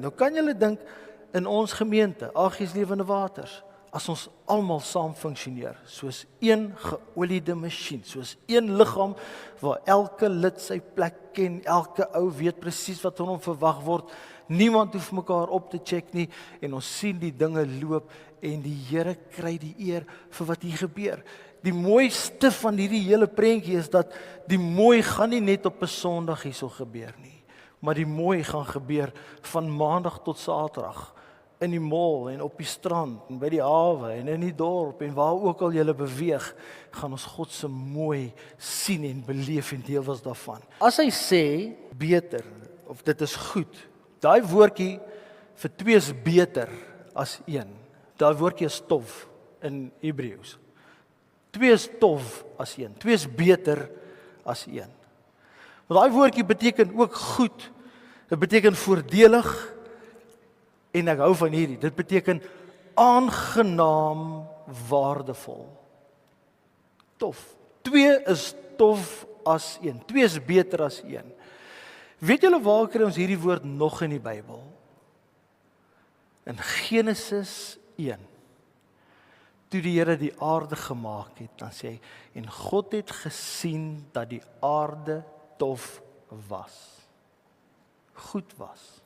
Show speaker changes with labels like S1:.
S1: Nou kan julle dink, in ons gemeente, AG's Lewende Waters, as ons almal saam funksioneer, soos een geoliede masjien, soos een liggaam, waar elke lid sy plek ken, elke ou weet presies wat van hom verwag word, niemand hoef mekaar op te check nie, en ons sien die dinge loop, en die Here kry die eer vir wat hier gebeur. Die mooiste van hierdie hele prentjie is dat die mooi gaan nie net op 'n Sondag hierso gebeur nie, maar die mooi gaan gebeur van Maandag tot Saterdag, in die mall en op die strand en by die hawe en in die dorp en waar ook al jy beweeg, gaan ons God se mooi sien en beleef en deel was daarvan. As hy sê beter of dit is goed, daai woordjie vir twee is beter as een. Daai woordjie is tof in Hebreëus. Twee is tof as een. Twee is beter as een. Want daai woordjie beteken ook goed. Dit beteken voordelig. En ek hou van hierdie, dit beteken aangenaam waardevol. Tof. Twee is tof as een. Twee is beter as een. Weet julle waar kry ons hierdie woord nog in die Bybel? In Genesis 1. Toe die Here die aarde gemaak het, dan sê hy, en God het gesien dat die aarde tof was. Goed was.